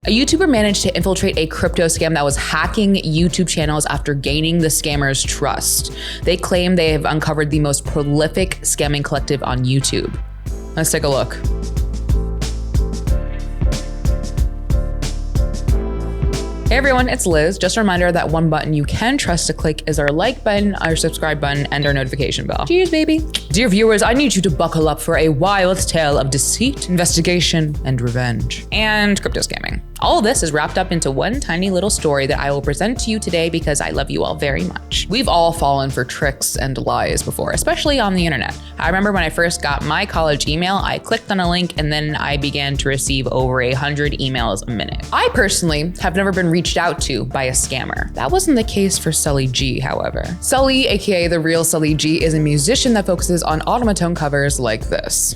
A YouTuber managed to infiltrate a crypto scam that was hacking YouTube channels after gaining the scammer's trust. They claim they have uncovered the most prolific scamming collective on YouTube. Let's take a look. Hey everyone, it's Liz. Just a reminder that one button you can trust to click is our like button, our subscribe button, and our notification bell. Cheers, baby. Dear viewers, I need you to buckle up for a wild tale of deceit, investigation, and revenge, and crypto scamming. All of this is wrapped up into one tiny little story that I will present to you today because I love you all very much. We've all fallen for tricks and lies before, especially on the internet. I remember when I first got my college email, I clicked on a link and then I began to receive over 100 emails a minute. I personally have never been reached out to by a scammer. That wasn't the case for Sully G, however. Sully, aka the real Sully G, is a musician that focuses on automaton covers like this.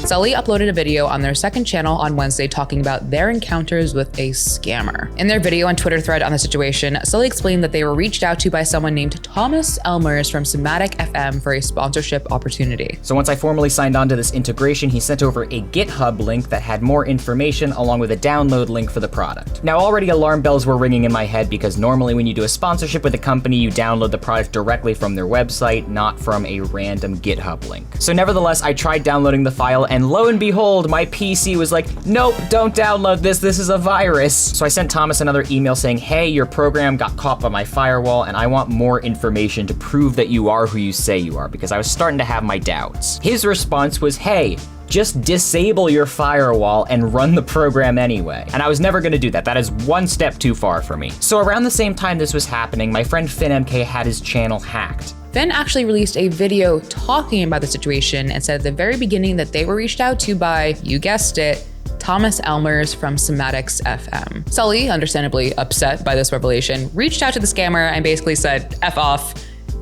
Sully uploaded a video on their second channel on Wednesday talking about their encounters with a scammer. In their video and Twitter thread on the situation, Sully explained that they were reached out to by someone named Thomas Elmers from Somatic FM for a sponsorship opportunity. So once I formally signed on to this integration, he sent over a GitHub link that had more information along with a download link for the product. Now already alarm bells were ringing in my head because normally when you do a sponsorship with a company, you download the product directly from their website, not from a random GitHub link. So nevertheless, I tried downloading the file and lo and behold, my PC was like, nope, don't download this is a virus. So I sent Thomas another email saying, hey, your program got caught by my firewall and I want more information to prove that you are who you say you are, because I was starting to have my doubts. His response was, hey, just disable your firewall and run the program anyway. And I was never gonna do that. That is one step too far for me. So around the same time this was happening, my friend FinnMK had his channel hacked. Finn actually released a video talking about the situation and said at the very beginning that they were reached out to by, you guessed it, Thomas Elmers from Somatics FM. Sully, understandably upset by this revelation, reached out to the scammer and basically said, F off.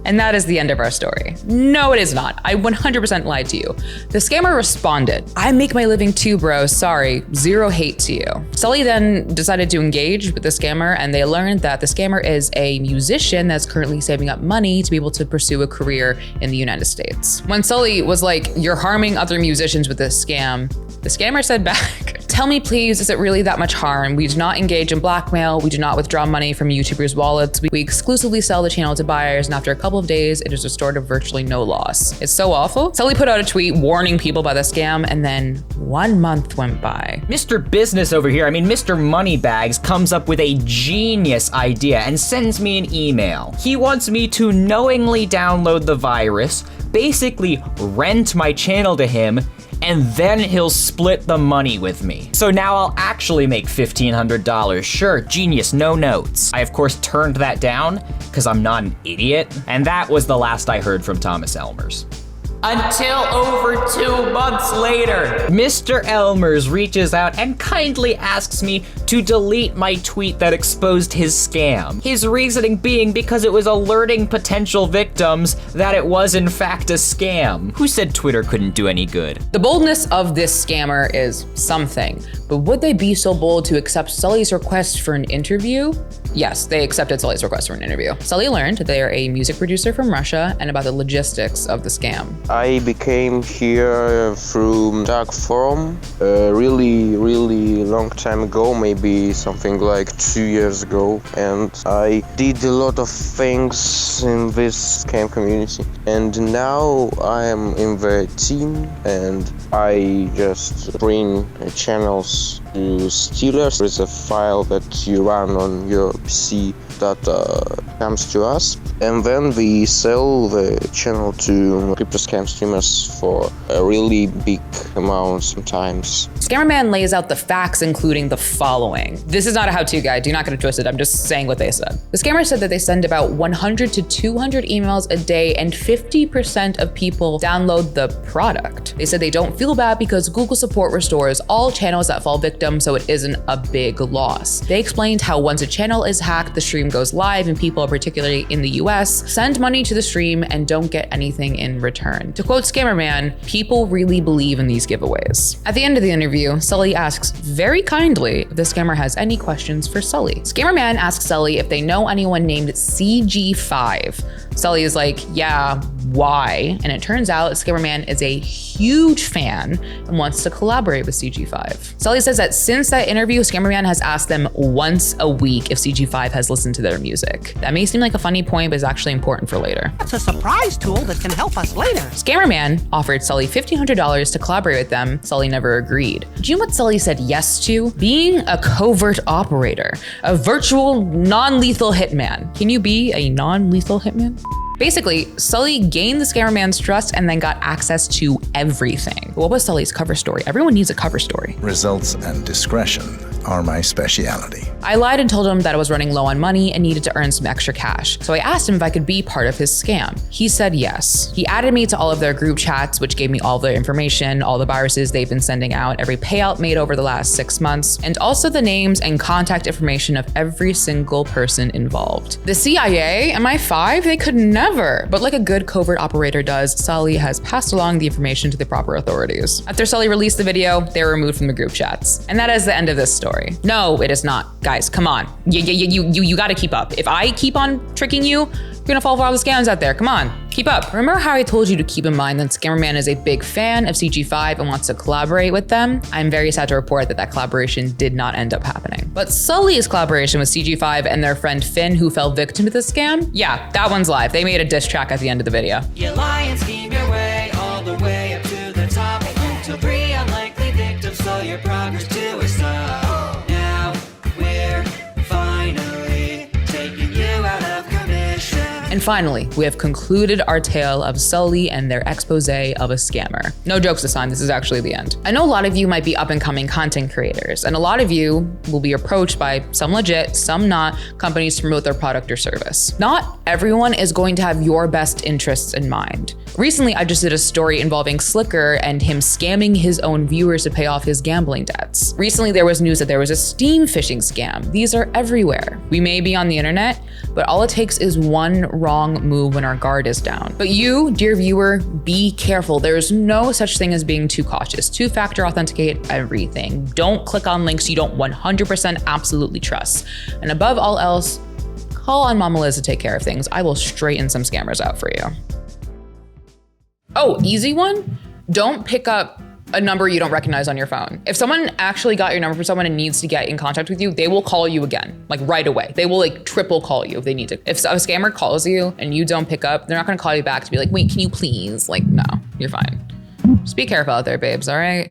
And that is the end of our story. No, it is not. I 100% lied to you. The scammer responded, I make my living too, bro. Sorry, zero hate to you. Sully then decided to engage with the scammer and they learned that the scammer is a musician that's currently saving up money to be able to pursue a career in the United States. When Sully was like, you're harming other musicians with this scam, the scammer said back, tell me please, is it really that much harm? We do not engage in blackmail. We do not withdraw money from YouTubers' wallets. We exclusively sell the channel to buyers, and after a couple of days, it is restored at virtually no loss. It's so awful. Sully put out a tweet warning people about the scam, and then 1 month went by. Mr. Business over here, Mr. Moneybags comes up with a genius idea and sends me an email. He wants me to knowingly download the virus, basically rent my channel to him, and then he'll split the money with me. So now I'll actually make $1,500. Sure, genius, no notes. I of course turned that down because I'm not an idiot. And that was the last I heard from Thomas Elmers. Until over 2 months later, Mr. Elmers reaches out and kindly asks me to delete my tweet that exposed his scam. His reasoning being because it was alerting potential victims that it was in fact a scam. Who said Twitter couldn't do any good? The boldness of this scammer is something, but would they be so bold to accept Sully's request for an interview? Yes, they accepted Sully's request for an interview. Sully learned that they are a music producer from Russia and about the logistics of the scam. I became here through dark forum a really long time ago, maybe something like 2 years ago, and I did a lot of things in this scam community. And now I am in the team and I just bring channels to Steelers. There's a file that you run on your PC that comes to us, and then we sell the channel to crypto scam streamers for a really big amount sometimes. Scammerman lays out the facts, including the following. This is not a how-to guide, do not get it twisted, I'm just saying what they said. The scammer said that they send about 100 to 200 emails a day and 50% of people download the product. They said they don't feel bad because Google support restores all channels that fall victim victim, so it isn't a big loss. They explained how once a channel is hacked, the stream goes live and people, particularly in the US, send money to the stream and don't get anything in return. To quote Scammerman, people really believe in these giveaways. At the end of the interview, Sully asks very kindly if the scammer has any questions for Sully. Scammerman asks Sully if they know anyone named CG5. Sully is like, yeah, why? And it turns out Scammerman is a huge fan and wants to collaborate with CG5. Sully says that since that interview, Scammerman has asked them once a week if CG5 has listened to their music. That may seem like a funny point, but is actually important for later. That's a surprise tool that can help us later. Scammerman offered Sully $1,500 to collaborate with them. Sully never agreed. Do you know what Sully said yes to? Being a covert operator, a virtual non-lethal hitman. Can you be a non-lethal hitman? Basically, Sully gained the Scammerman's trust and then got access to everything. What was Sully's cover story? Everyone needs a cover story. Results and discretion are my speciality. I lied and told him that I was running low on money and needed to earn some extra cash. So I asked him if I could be part of his scam. He said yes. He added me to all of their group chats, which gave me all their information, all the viruses they've been sending out, every payout made over the last 6 months, and also the names and contact information of every single person involved. The CIA, MI5, they could never, but like a good covert operator does, Sully has passed along the information to the proper authorities. After Sully released the video, they were removed from the group chats. And that is the end of this story. No, it is not. Guys, come on. You gotta keep up. If I keep on tricking you, you're gonna fall for all the scams out there. Come on, keep up. Remember how I told you to keep in mind that Scammerman is a big fan of CG5 and wants to collaborate with them? I'm very sad to report that that collaboration did not end up happening. But Sully's collaboration with CG5 and their friend Finn, who fell victim to the scam, yeah, that one's live. They made a diss track at the end of the video. You lie and scheme your way all the way up to the top until 3 unlikely victims slow your progress to a stop. Now we're finally taking you out of commission. And finally, we have concluded our tale of Sully and their expose of a scammer. No jokes this time, this is actually the end. I know a lot of you might be up and coming content creators, and a lot of you will be approached by some legit, some not, companies to promote their product or service. Not everyone is going to have your best interests in mind. Recently, I just did a story involving Slicker and him scamming his own viewers to pay off his gambling debts. Recently, there was news that there was a Steam phishing scam. These are everywhere. We may be on the internet, but all it takes is one wrong move when our guard is down. But you, dear viewer, be careful. There's no such thing as being too cautious. Two-factor authenticate everything. Don't click on links you don't 100% absolutely trust. And above all else, call on Mama Liz to take care of things. I will straighten some scammers out for you. Oh, easy one? Don't pick up a number you don't recognize on your phone. If someone actually got your number from someone and needs to get in contact with you, they will call you again, like right away. They will like triple call you if they need to. If a scammer calls you and you don't pick up, they're not gonna call you back to be like, wait, can you please? Like, no, you're fine. Just be careful out there, babes, all right?